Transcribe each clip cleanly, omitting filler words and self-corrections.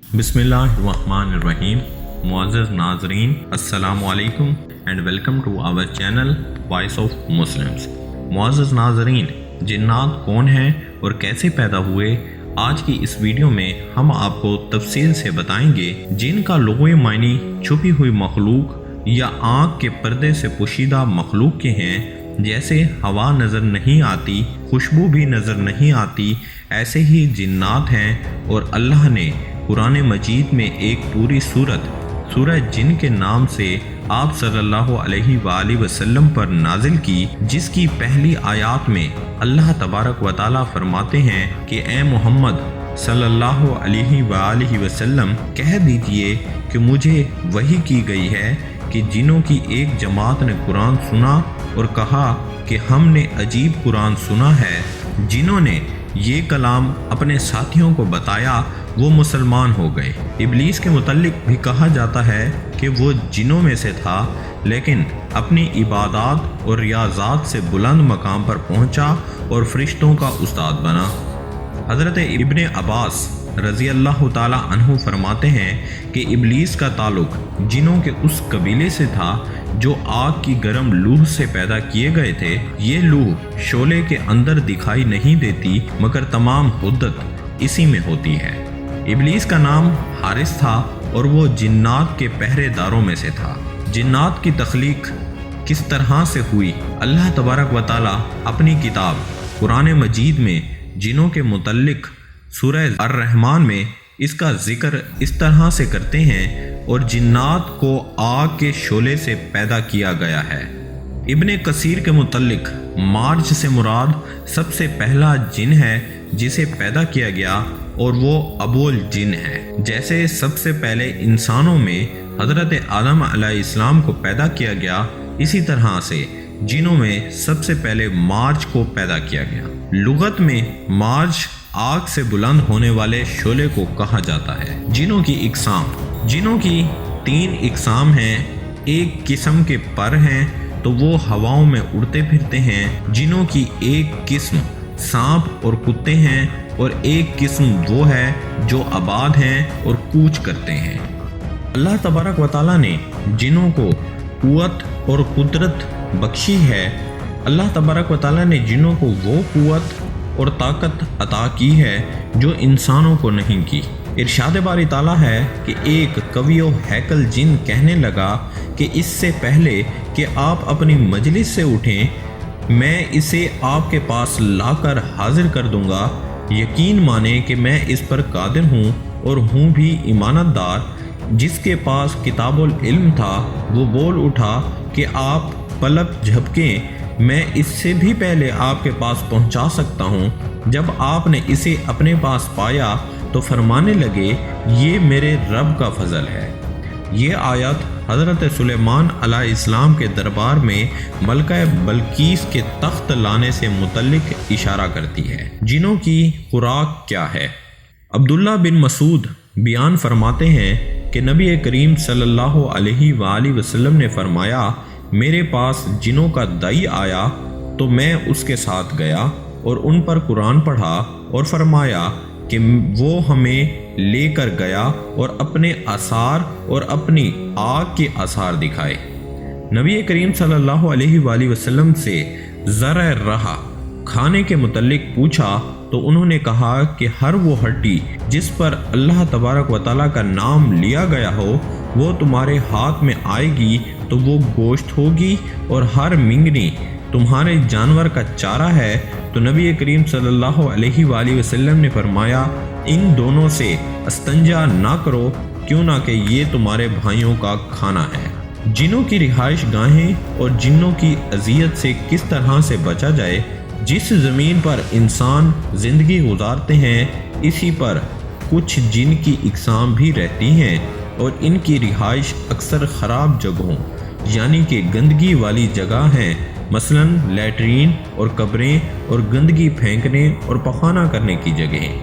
بسم اللہ الرحمن الرحیم. معزز ناظرین السلام علیکم and welcome to our channel voice of Muslims. معزز ناظرین، جنات کون ہیں اور کیسے پیدا ہوئے؟ آج کی اس ویڈیو میں ہم آپ کو تفصیل سے بتائیں گے. جن کا لغوی معنی چھپی ہوئی مخلوق یا آنکھ کے پردے سے پوشیدہ مخلوق کے ہیں. جیسے ہوا نظر نہیں آتی، خوشبو بھی نظر نہیں آتی، ایسے ہی جنات ہیں. اور اللہ نے قرآن مجید میں ایک پوری سورہ جن کے نام سے آپ صلی اللہ علیہ وآلہ وسلم پر نازل کی، جس کی پہلی آیات میں اللہ تبارک و تعالیٰ فرماتے ہیں کہ اے محمد صلی اللہ علیہ وآلہ وسلم کہہ دیجئے کہ مجھے وحی کی گئی ہے کہ جنوں کی ایک جماعت نے قرآن سنا اور کہا کہ ہم نے عجیب قرآن سنا ہے. جنہوں نے یہ کلام اپنے ساتھیوں کو بتایا وہ مسلمان ہو گئے. ابلیس کے متعلق بھی کہا جاتا ہے کہ وہ جنوں میں سے تھا، لیکن اپنی عبادات اور ریاضات سے بلند مقام پر پہنچا اور فرشتوں کا استاد بنا. حضرت ابن عباس رضی اللہ تعالی عنہ فرماتے ہیں کہ ابلیس کا تعلق جنوں کے اس قبیلے سے تھا جو آگ کی گرم لوح سے پیدا کیے گئے تھے. یہ لوح شعلے کے اندر دکھائی نہیں دیتی مگر تمام حدت اسی میں ہوتی ہے. ابلیس کا نام حارث تھا اور وہ جنات کے پہرے داروں میں سے تھا. جنات کی تخلیق کس طرح سے ہوئی؟ اللہ تبارک و تعالیٰ اپنی کتاب قرآن مجید میں جنوں کے متعلق سورہ الرحمن میں اس کا ذکر اس طرح سے کرتے ہیں، اور جنات کو آگ کے شعلے سے پیدا کیا گیا ہے. ابن کثیر کے متعلق مارج سے مراد سب سے پہلا جن ہے جسے پیدا کیا گیا، اور وہ ابول جن ہے. جیسے سب سے پہلے انسانوں میں حضرت آدم علیہ السلام کو پیدا کیا گیا، اسی طرح سے جنوں میں سب سے پہلے مارج کو پیدا کیا گیا. لغت میں مارج آگ سے بلند ہونے والے شعلے کو کہا جاتا ہے. جنوں کی اقسام. جنوں کی 3 اقسام ہیں. ایک قسم کے پر ہیں تو وہ ہواؤں میں اڑتے پھرتے ہیں. جنوں کی ایک قسم سانپ اور کتے ہیں، اور ایک قسم وہ ہے جو آباد ہیں اور کوچ کرتے ہیں. اللہ تبارک و تعالیٰ نے جنوں کو قوت اور قدرت بخشی ہے. اللہ تبارک و تعالیٰ نے جنوں کو وہ قوت اور طاقت عطا کی ہے جو انسانوں کو نہیں کی. ارشاد باری تعالیٰ ہے کہ ایک قوی و ہیکل جن کہنے لگا کہ اس سے پہلے کہ آپ اپنی مجلس سے اٹھیں میں اسے آپ کے پاس لا کر حاضر کر دوں گا. یقین مانے کہ میں اس پر قادر ہوں اور ہوں بھی امانت دار. جس کے پاس کتاب العلم تھا وہ بول اٹھا کہ آپ پلک جھپکیں، میں اس سے بھی پہلے آپ کے پاس پہنچا سکتا ہوں. جب آپ نے اسے اپنے پاس پایا تو فرمانے لگے یہ میرے رب کا فضل ہے. یہ آیت حضرت سلیمان علیہ السلام کے دربار میں ملکہ بلقیس کے تخت لانے سے متعلق اشارہ کرتی ہے. جنوں کی خوراک کیا ہے؟ عبداللہ بن مسعود بیان فرماتے ہیں کہ نبی کریم صلی اللہ علیہ وآلہ وسلم نے فرمایا میرے پاس جنوں کا دائی آیا تو میں اس کے ساتھ گیا اور ان پر قرآن پڑھا اور فرمایا کہ وہ ہمیں لے کر گیا اور اپنے آثار اور اپنی آگ کے آثار دکھائے. نبی کریم صلی اللہ علیہ وآلہ وسلم سے ذرع رہا کھانے کے متعلق پوچھا تو انہوں نے کہا کہ ہر وہ ہڈی جس پر اللہ تبارک و تعالیٰ کا نام لیا گیا ہو وہ تمہارے ہاتھ میں آئے گی تو وہ گوشت ہوگی، اور ہر منگنی تمہارے جانور کا چارہ ہے. تو نبی کریم صلی اللہ علیہ وآلہ وسلم نے فرمایا ان دونوں سے استنجا نہ کرو، کیوں نہ کہ یہ تمہارے بھائیوں کا کھانا ہے. جنوں کی رہائش گاہیں اور جنوں کی اذیت سے کس طرح سے بچا جائے؟ جس زمین پر انسان زندگی گزارتے ہیں اسی پر کچھ جن کی اقسام بھی رہتی ہیں، اور ان کی رہائش اکثر خراب جگہوں یعنی کہ گندگی والی جگہ ہیں، مثلا لیٹرین اور قبریں اور گندگی پھینکنے اور پخانہ کرنے کی جگہیں.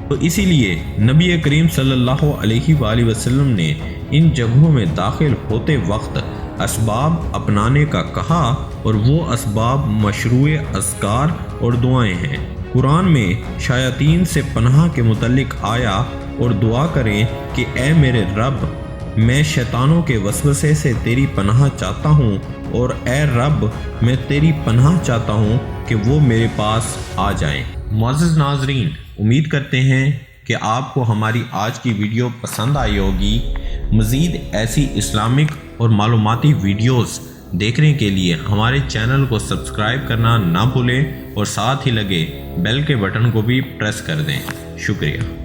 تو اسی لیے نبی کریم صلی اللہ علیہ وآلہ وسلم نے ان جگہوں میں داخل ہوتے وقت اسباب اپنانے کا کہا، اور وہ اسباب مشروع اذکار اور دعائیں ہیں. قرآن میں شیاطین سے پناہ کے متعلق آیا اور دعا کریں کہ اے میرے رب، میں شیطانوں کے وسوسے سے تیری پناہ چاہتا ہوں، اور اے رب میں تیری پناہ چاہتا ہوں کہ وہ میرے پاس آ جائیں۔ معزز ناظرین، امید کرتے ہیں کہ آپ کو ہماری آج کی ویڈیو پسند آئی ہوگی۔ مزید ایسی اسلامک اور معلوماتی ویڈیوز دیکھنے کے لیے ہمارے چینل کو سبسکرائب کرنا نہ بھولیں اور ساتھ ہی لگے بیل کے بٹن کو بھی پریس کر دیں۔ شکریہ۔